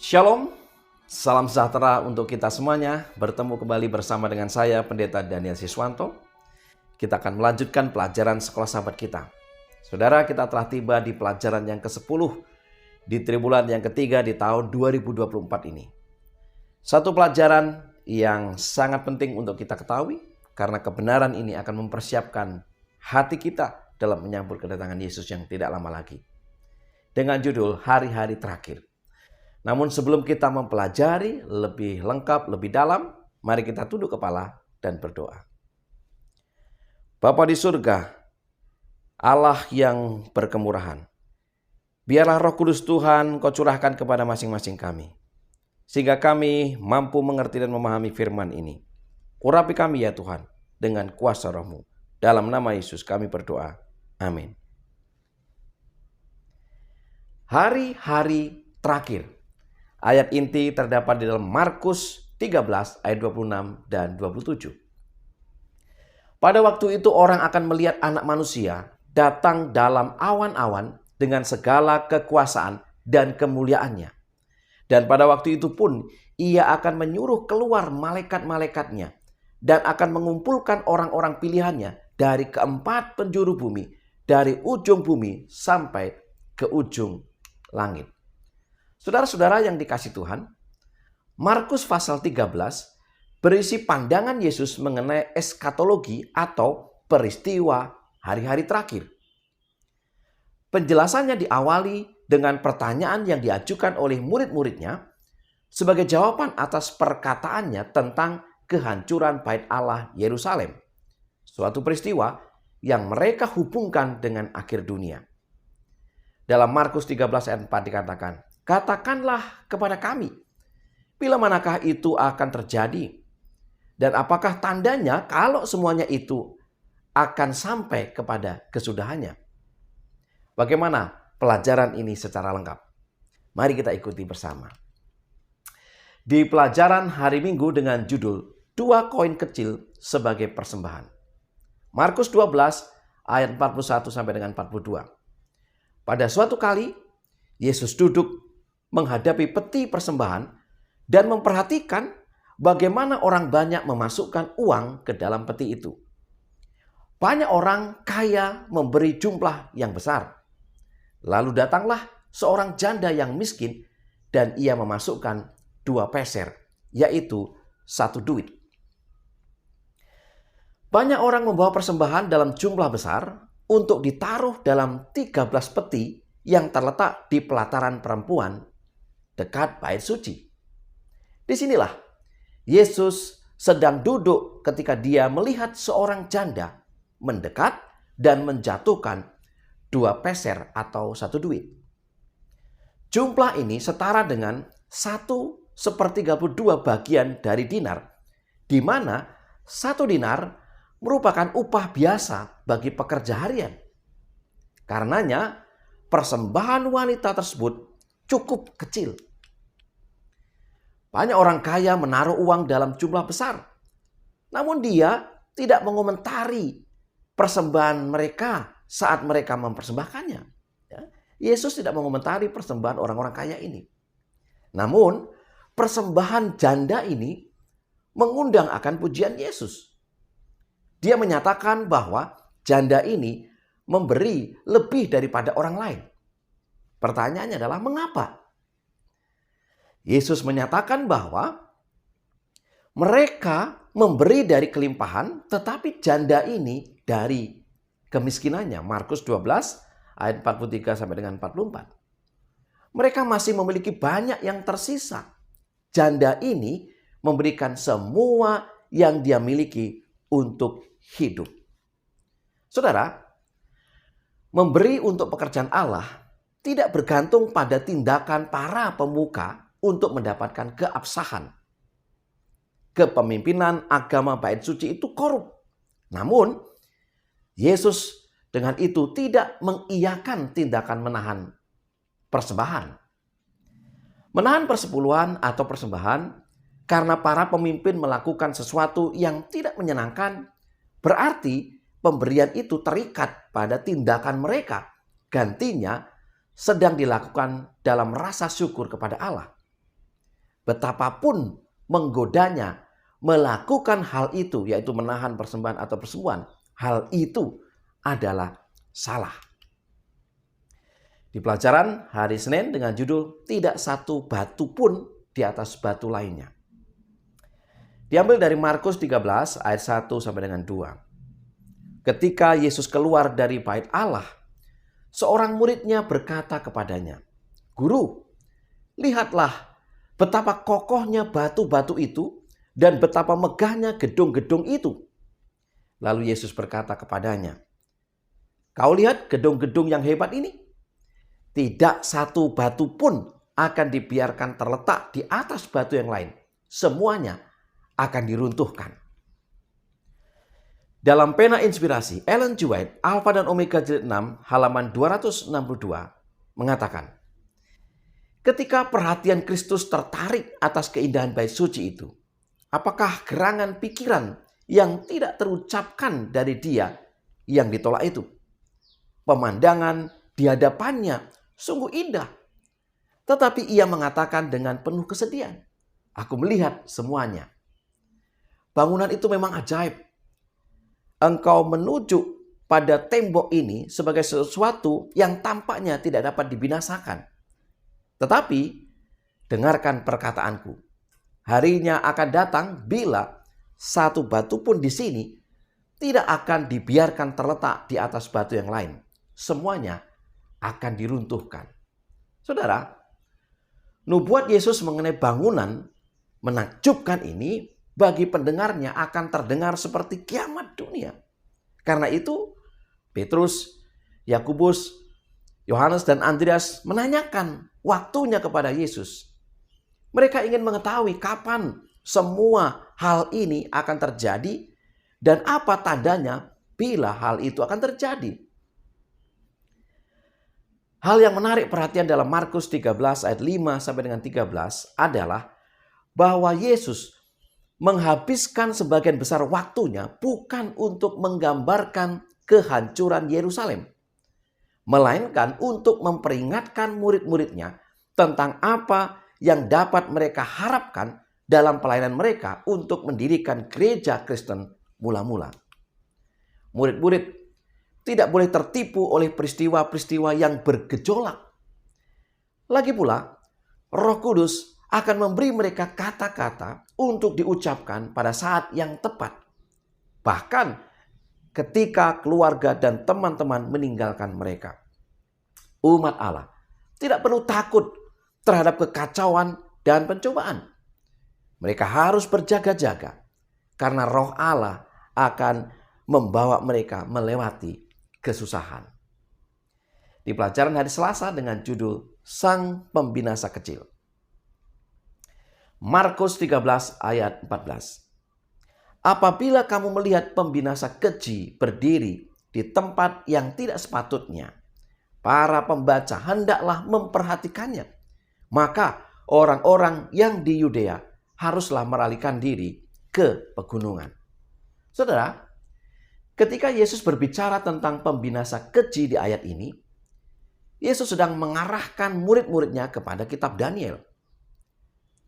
Shalom, salam sejahtera untuk kita semuanya. Bertemu kembali bersama dengan saya, Pendeta Daniel Siswanto. Kita akan melanjutkan pelajaran sekolah sahabat kita. Saudara, kita telah tiba di pelajaran yang ke-10 di tribulan yang ketiga di tahun 2024 ini. Satu pelajaran yang sangat penting untuk kita ketahui, karena kebenaran ini akan mempersiapkan hati kita dalam menyambut kedatangan Yesus yang tidak lama lagi. Dengan judul Hari-hari Terakhir. Namun sebelum kita mempelajari lebih lengkap, lebih dalam, mari kita tunduk kepala dan berdoa. Bapa di surga, Allah yang berkemurahan, biarlah Roh Kudus Tuhan Kau curahkan kepada masing-masing kami, sehingga kami mampu mengerti dan memahami firman ini. Urapi kami ya Tuhan, dengan kuasa Roh-Mu. Dalam nama Yesus kami berdoa. Amin. Hari-hari terakhir. Ayat inti terdapat di dalam Markus 13 ayat 26 dan 27. Pada waktu itu orang akan melihat Anak Manusia datang dalam awan-awan dengan segala kekuasaan dan kemuliaannya. Dan pada waktu itu pun ia akan menyuruh keluar malaikat-malaikatnya dan akan mengumpulkan orang-orang pilihannya dari keempat penjuru bumi, dari ujung bumi sampai ke ujung langit. Saudara-saudara yang dikasihi Tuhan, Markus pasal 13 berisi pandangan Yesus mengenai eskatologi atau peristiwa hari-hari terakhir. Penjelasannya diawali dengan pertanyaan yang diajukan oleh murid-muridnya sebagai jawaban atas perkataannya tentang kehancuran Bait Allah Yerusalem. Suatu peristiwa yang mereka hubungkan dengan akhir dunia. Dalam Markus 13 ayat 4 dikatakan, "Katakanlah kepada kami, bila manakah itu akan terjadi? Dan apakah tandanya kalau semuanya itu akan sampai kepada kesudahannya?" Bagaimana pelajaran ini secara lengkap? Mari kita ikuti bersama. Di pelajaran hari Minggu dengan judul 2 koin kecil sebagai persembahan. Markus 12 ayat 41 sampai dengan 42. Pada suatu kali Yesus duduk menghadapi peti persembahan dan memperhatikan bagaimana orang banyak memasukkan uang ke dalam peti itu. Banyak orang kaya memberi jumlah yang besar. Lalu datanglah seorang janda yang miskin dan ia memasukkan 2 peser, yaitu 1 duit. Banyak orang membawa persembahan dalam jumlah besar untuk ditaruh dalam 13 peti yang terletak di pelataran perempuan dekat bait suci. Disinilah Yesus sedang duduk ketika dia melihat seorang janda mendekat dan menjatuhkan 2 peser atau 1 duit. Jumlah ini setara dengan 1/32 bagian dari dinar, di mana 1 dinar merupakan upah biasa bagi pekerja harian. Karenanya persembahan wanita tersebut cukup kecil. Banyak orang kaya menaruh uang dalam jumlah besar. Namun dia tidak mengomentari persembahan mereka saat mereka mempersembahkannya. Yesus tidak mengomentari persembahan orang-orang kaya ini. Namun persembahan janda ini mengundang akan pujian Yesus. Dia menyatakan bahwa janda ini memberi lebih daripada orang lain. Pertanyaannya adalah mengapa? Yesus menyatakan bahwa mereka memberi dari kelimpahan, tetapi janda ini dari kemiskinannya. Markus 12 ayat 43 sampai dengan 44. Mereka masih memiliki banyak yang tersisa. Janda ini memberikan semua yang dia miliki untuk hidup. Saudara, memberi untuk pekerjaan Allah tidak bergantung pada tindakan para pemuka untuk mendapatkan keabsahan. Kepemimpinan agama bait suci itu korup. Namun, Yesus dengan itu tidak mengiyakan tindakan menahan persembahan. Menahan persepuluhan atau persembahan karena para pemimpin melakukan sesuatu yang tidak menyenangkan, berarti pemberian itu terikat pada tindakan mereka. Gantinya sedang dilakukan dalam rasa syukur kepada Allah. betapapun menggodanya melakukan hal itu, yaitu menahan persembahan atau persembahan, hal itu adalah salah. Di pelajaran hari Senin dengan judul "Tidak satu batu pun di atas batu lainnya", diambil dari Markus 13 ayat 1 sampai dengan 2. Ketika Yesus keluar dari bait Allah, seorang muridnya berkata kepadanya, "Guru, lihatlah betapa kokohnya batu-batu itu dan betapa megahnya gedung-gedung itu." Lalu Yesus berkata kepadanya, "Kau lihat gedung-gedung yang hebat ini? Tidak satu batu pun akan dibiarkan terletak di atas batu yang lain. Semuanya akan diruntuhkan." Dalam pena inspirasi, Ellen G. White, Alpha dan Omega jilid 6, halaman 262, mengatakan, ketika perhatian Kristus tertarik atas keindahan bait suci itu, apakah gerangan pikiran yang tidak terucapkan dari Dia yang ditolak itu? Pemandangan di hadapannya sungguh indah. Tetapi ia mengatakan dengan penuh kesedihan, "Aku melihat semuanya." Bangunan itu memang ajaib. Engkau menuju pada tembok ini sebagai sesuatu yang tampaknya tidak dapat dibinasakan. Tetapi dengarkan perkataanku. Harinya akan datang bila satu batu pun di sini tidak akan dibiarkan terletak di atas batu yang lain. Semuanya akan diruntuhkan. Saudara, nubuat Yesus mengenai bangunan menakjubkan ini bagi pendengarnya akan terdengar seperti kiamat dunia. Karena itu, Petrus, Yakobus, Yohanes dan Andreas menanyakan waktunya kepada Yesus. Mereka ingin mengetahui kapan semua hal ini akan terjadi dan apa tandanya bila hal itu akan terjadi. Hal yang menarik perhatian dalam Markus 13 ayat 5 sampai dengan 13 adalah bahwa Yesus menghabiskan sebagian besar waktunya bukan untuk menggambarkan kehancuran Yerusalem, melainkan untuk memperingatkan murid-muridnya tentang apa yang dapat mereka harapkan dalam pelayanan mereka untuk mendirikan gereja Kristen mula-mula. Murid-murid tidak boleh tertipu oleh peristiwa-peristiwa yang bergejolak. Lagi pula, Roh Kudus akan memberi mereka kata-kata untuk diucapkan pada saat yang tepat. Bahkan ketika keluarga dan teman-teman meninggalkan mereka. Umat Allah tidak perlu takut terhadap kekacauan dan pencobaan. Mereka harus berjaga-jaga karena Roh Allah akan membawa mereka melewati kesusahan. Di pelajaran hari Selasa dengan judul Sang Pembinasa Kecil. Markus 13 ayat 14. Apabila kamu melihat pembinasa keji berdiri di tempat yang tidak sepatutnya, para pembaca hendaklah memperhatikannya. Maka orang-orang yang di Yudea haruslah meralihkan diri ke pegunungan. Saudara, ketika Yesus berbicara tentang pembinasa keji di ayat ini, Yesus sedang mengarahkan murid-muridnya kepada kitab Daniel.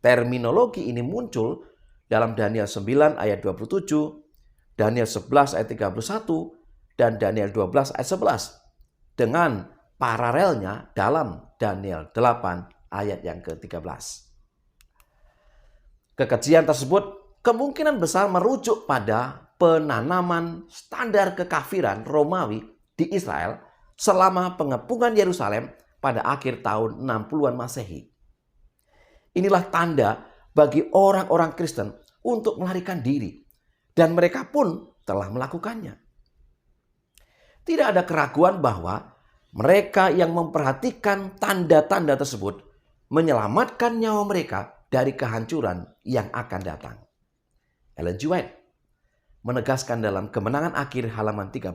Terminologi ini muncul dalam Daniel 9 ayat 27, Daniel 11 ayat 31, dan Daniel 12 ayat 11. Dengan paralelnya dalam Daniel 8 ayat yang ke-13. Kekejian tersebut kemungkinan besar merujuk pada penanaman standar kekafiran Romawi di Israel selama pengepungan Yerusalem pada akhir tahun 60-an Masehi. Inilah tanda bagi orang-orang Kristen untuk melarikan diri, dan mereka pun telah melakukannya. Tidak ada keraguan bahwa mereka yang memperhatikan tanda-tanda tersebut menyelamatkan nyawa mereka dari kehancuran yang akan datang. Ellen G. White menegaskan dalam Kemenangan Akhir halaman 31.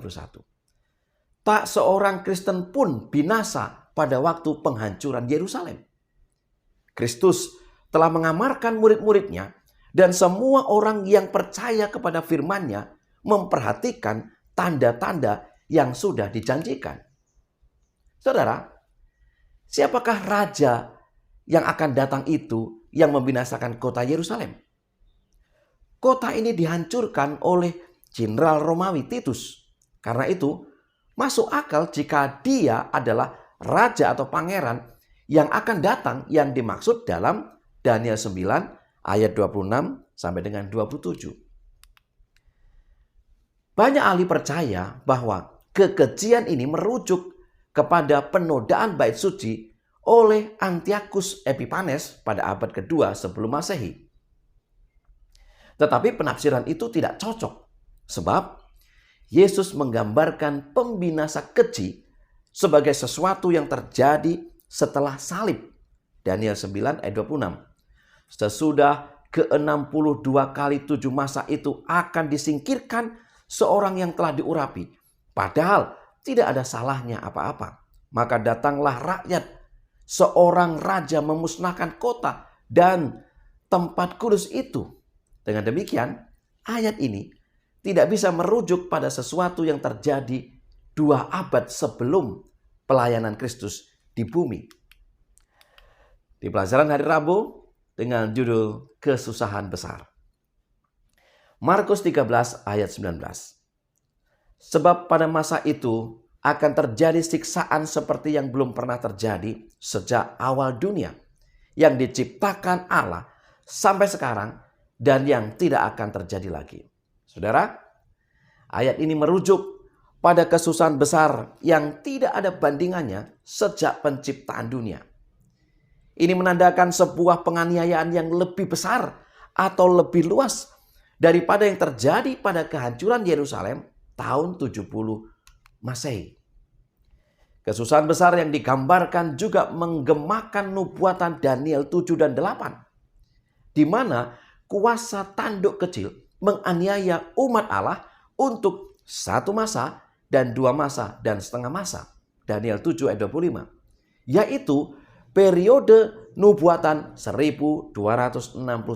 Tak seorang Kristen pun binasa pada waktu penghancuran Yerusalem. Kristus telah mengamarkan murid-muridnya dan semua orang yang percaya kepada firman-Nya memperhatikan tanda-tanda yang sudah dijanjikan. Saudara, siapakah raja yang akan datang itu yang membinasakan kota Yerusalem. Kota ini dihancurkan oleh Jenderal Romawi Titus. Karena itu, masuk akal jika dia adalah raja atau pangeran yang akan datang yang dimaksud dalam Daniel 9 ayat 26 sampai dengan 27. Banyak ahli percaya bahwa kekejian ini merujuk kepada penodaan bait suci oleh Antiochus Epiphanes pada abad kedua sebelum Masehi. Tetapi penafsiran itu tidak cocok, sebab Yesus menggambarkan pembinasa keji sebagai sesuatu yang terjadi setelah salib. Daniel 9 ayat 26. Sesudah ke-62 kali 7 masa itu akan disingkirkan seorang yang telah diurapi, padahal tidak ada salahnya apa-apa. Maka datanglah rakyat, seorang raja memusnahkan kota dan tempat kudus itu. Dengan demikian, ayat ini tidak bisa merujuk pada sesuatu yang terjadi 2 abad sebelum pelayanan Kristus di bumi. Di pelajaran hari Rabu dengan judul Kesusahan Besar. Markus 13 ayat 19. Sebab pada masa itu akan terjadi siksaan seperti yang belum pernah terjadi sejak awal dunia, yang diciptakan Allah sampai sekarang dan yang tidak akan terjadi lagi. Saudara, ayat ini merujuk pada kesusahan besar yang tidak ada bandingannya sejak penciptaan dunia. Ini menandakan sebuah penganiayaan yang lebih besar atau lebih luas daripada yang terjadi pada kehancuran Yerusalem tahun 70 Masehi. Kesusahan besar yang digambarkan juga menggemakan nubuatan Daniel 7 dan 8, di mana kuasa tanduk kecil menganiaya umat Allah untuk 1 masa dan 2 masa dan setengah masa. Daniel 7 ayat 25. Yaitu periode nubuatan 1260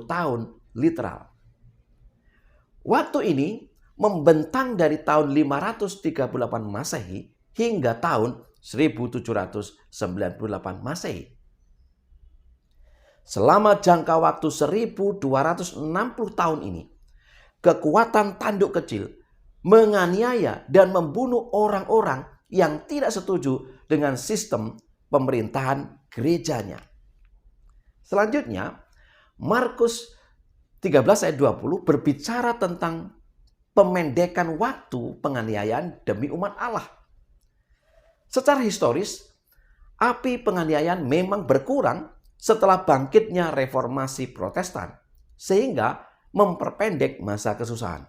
tahun literal. Waktu ini membentang dari tahun 538 Masehi hingga tahun 1798 Masehi. Selama jangka waktu 1260 tahun ini, kekuatan tanduk kecil menganiaya dan membunuh orang-orang yang tidak setuju dengan sistem pemerintahan gerejanya. Selanjutnya, Markus 13 ayat 20 berbicara tentang pemendekan waktu penganiayaan demi umat Allah. Secara historis, api penganiayaan memang berkurang setelah bangkitnya reformasi Protestan, sehingga memperpendek masa kesusahan.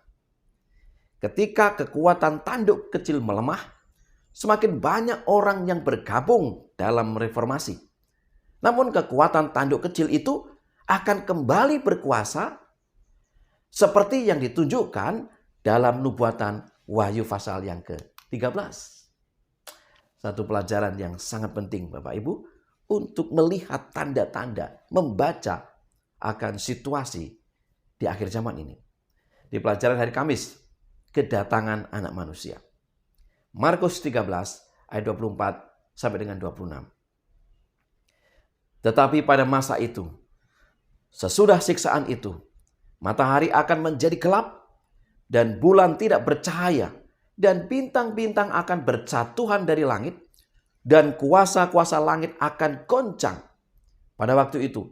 Ketika kekuatan tanduk kecil melemah, semakin banyak orang yang bergabung dalam reformasi. Namun kekuatan tanduk kecil itu akan kembali berkuasa seperti yang ditunjukkan dalam nubuatan Wahyu pasal yang ke-13. Satu pelajaran yang sangat penting Bapak Ibu untuk melihat tanda-tanda, membaca akan situasi di akhir zaman ini. Di pelajaran hari Kamis, kedatangan anak manusia. Markus 13 ayat 24 sampai dengan 26. Tetapi pada masa itu, sesudah siksaan itu, matahari akan menjadi gelap dan bulan tidak bercahaya dan bintang-bintang akan berjatuhan dari langit dan kuasa-kuasa langit akan goncang. Pada waktu itu,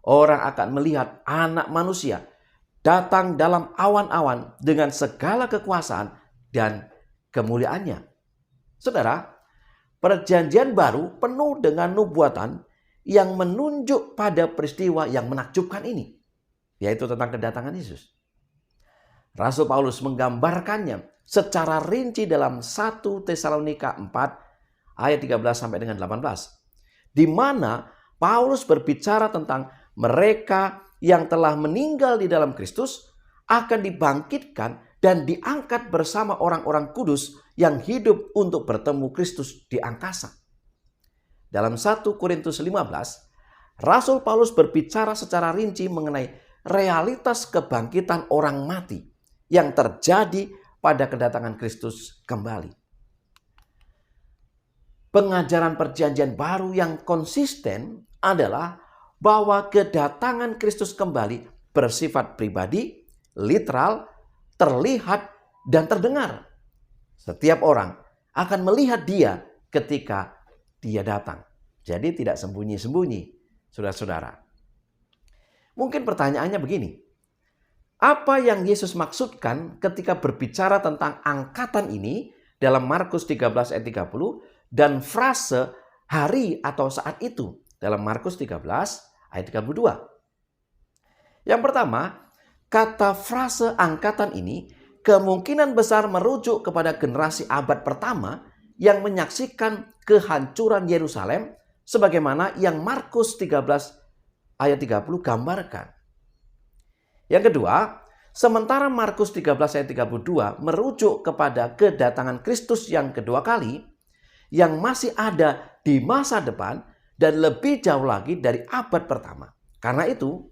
orang akan melihat anak manusia datang dalam awan-awan dengan segala kekuasaan dan kemuliaannya. Saudara, perjanjian baru penuh dengan nubuatan yang menunjuk pada peristiwa yang menakjubkan ini, yaitu tentang kedatangan Yesus. Rasul Paulus menggambarkannya secara rinci dalam 1 Tesalonika 4 ayat 13 sampai dengan 18, di mana Paulus berbicara tentang mereka yang telah meninggal di dalam Kristus akan dibangkitkan dan diangkat bersama orang-orang kudus yang hidup untuk bertemu Kristus di angkasa. Dalam 1 Korintus 15, Rasul Paulus berbicara secara rinci mengenai realitas kebangkitan orang mati yang terjadi pada kedatangan Kristus kembali. Pengajaran perjanjian baru yang konsisten adalah bahwa kedatangan Kristus kembali bersifat pribadi, literal, terlihat, dan terdengar. Setiap orang akan melihat dia ketika dia datang. Jadi tidak sembunyi-sembunyi, saudara-saudara. Mungkin pertanyaannya begini. Apa yang Yesus maksudkan ketika berbicara tentang angkatan ini dalam Markus 13 ayat 30 dan frase hari atau saat itu dalam Markus 13 ayat 32? Yang pertama, kata frase angkatan ini kemungkinan besar merujuk kepada generasi abad pertama yang menyaksikan kehancuran Yerusalem sebagaimana yang Markus 13 ayat 30 gambarkan. Yang kedua, sementara Markus 13 ayat 32 merujuk kepada kedatangan Kristus yang kedua kali yang masih ada di masa depan dan lebih jauh lagi dari abad pertama. Karena itu,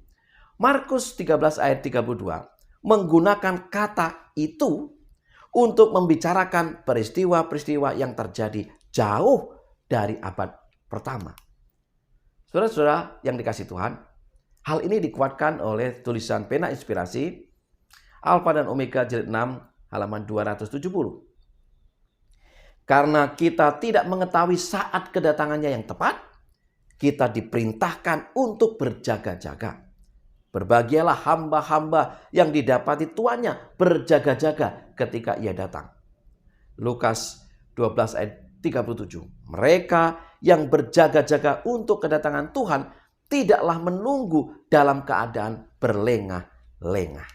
Markus 13 ayat 32 menggunakan kata itu untuk membicarakan peristiwa-peristiwa yang terjadi jauh dari abad pertama. Saudara-saudara yang dikasihi Tuhan, hal ini dikuatkan oleh tulisan pena inspirasi Alfa dan Omega jilid 6 halaman 270. Karena kita tidak mengetahui saat kedatangannya yang tepat, kita diperintahkan untuk berjaga-jaga. Berbahagialah hamba-hamba yang didapati tuannya berjaga-jaga ketika ia datang. Lukas 12 ayat 37. Mereka yang berjaga-jaga untuk kedatangan Tuhan tidaklah menunggu dalam keadaan berlengah-lengah.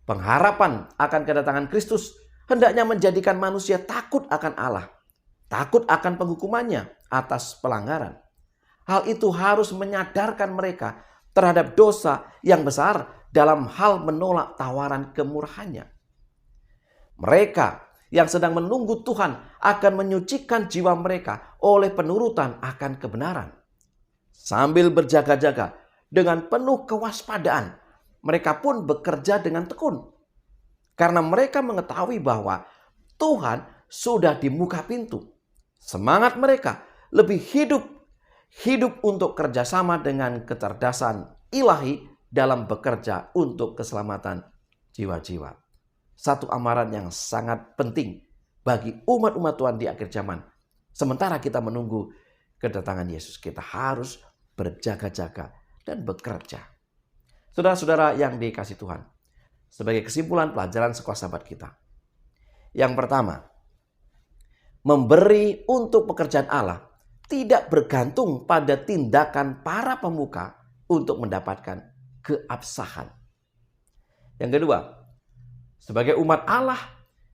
Pengharapan akan kedatangan Kristus hendaknya menjadikan manusia takut akan Allah, takut akan penghukumannya atas pelanggaran. Hal itu harus menyadarkan mereka terhadap dosa yang besar dalam hal menolak tawaran kemurahannya. Mereka yang sedang menunggu Tuhan akan menyucikan jiwa mereka oleh penurutan akan kebenaran. Sambil berjaga-jaga dengan penuh kewaspadaan, mereka pun bekerja dengan tekun. Karena mereka mengetahui bahwa Tuhan sudah di muka pintu. Semangat mereka lebih hidup untuk kerjasama dengan kecerdasan ilahi dalam bekerja untuk keselamatan jiwa-jiwa. Satu amaran yang sangat penting bagi umat-umat Tuhan di akhir zaman. Sementara kita menunggu kedatangan Yesus, kita harus berjaga-jaga dan bekerja. Saudara-saudara yang dikasihi Tuhan, sebagai kesimpulan pelajaran sekolah sahabat kita. Yang pertama, memberi untuk pekerjaan Allah tidak bergantung pada tindakan para pemuka untuk mendapatkan keabsahan. Yang kedua, sebagai umat Allah,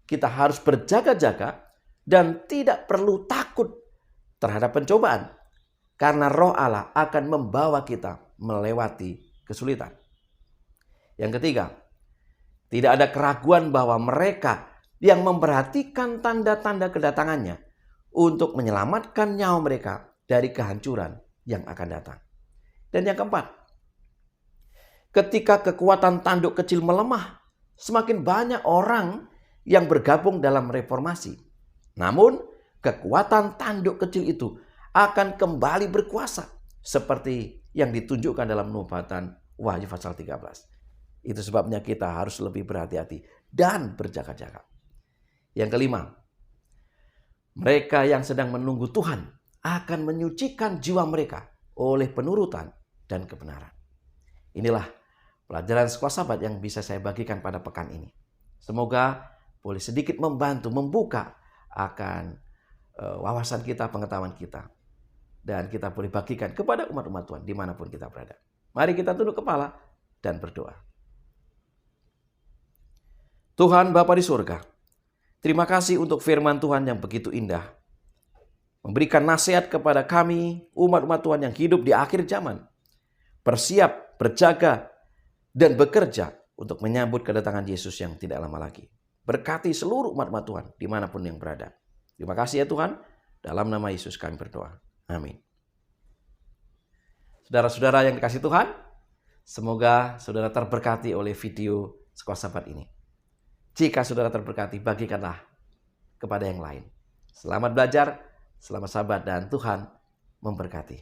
kita harus berjaga-jaga dan tidak perlu takut terhadap pencobaan. Karena Roh Allah akan membawa kita melewati kesulitan. Yang ketiga, tidak ada keraguan bahwa mereka yang memperhatikan tanda-tanda kedatangannya untuk menyelamatkan nyawa mereka dari kehancuran yang akan datang. Dan yang keempat, ketika kekuatan tanduk kecil melemah, semakin banyak orang yang bergabung dalam reformasi. Namun, kekuatan tanduk kecil itu akan kembali berkuasa seperti yang ditunjukkan dalam nubuatan Wahyu pasal 13. Itu sebabnya kita harus lebih berhati-hati dan berjaga-jaga. Yang kelima, mereka yang sedang menunggu Tuhan akan menyucikan jiwa mereka oleh penurutan dan kebenaran. Inilah pelajaran sekolah sahabat yang bisa saya bagikan pada pekan ini. Semoga boleh sedikit membantu membuka akan wawasan kita, pengetahuan kita. Dan kita boleh bagikan kepada umat-umat Tuhan dimanapun kita berada. Mari kita tunduk kepala dan berdoa. Tuhan Bapa di surga, terima kasih untuk firman Tuhan yang begitu indah. Memberikan nasihat kepada kami, umat-umat Tuhan yang hidup di akhir zaman. Bersiap, berjaga, dan bekerja untuk menyambut kedatangan Yesus yang tidak lama lagi. Berkati seluruh umat-umat Tuhan dimanapun yang berada. Terima kasih ya Tuhan. Dalam nama Yesus kami berdoa. Amin. Saudara-saudara yang dikasihi Tuhan, semoga saudara terberkati oleh video sekolah sahabat ini. Jika saudara terberkati, bagikanlah kepada yang lain. Selamat belajar, selamat sahabat, dan Tuhan memberkati.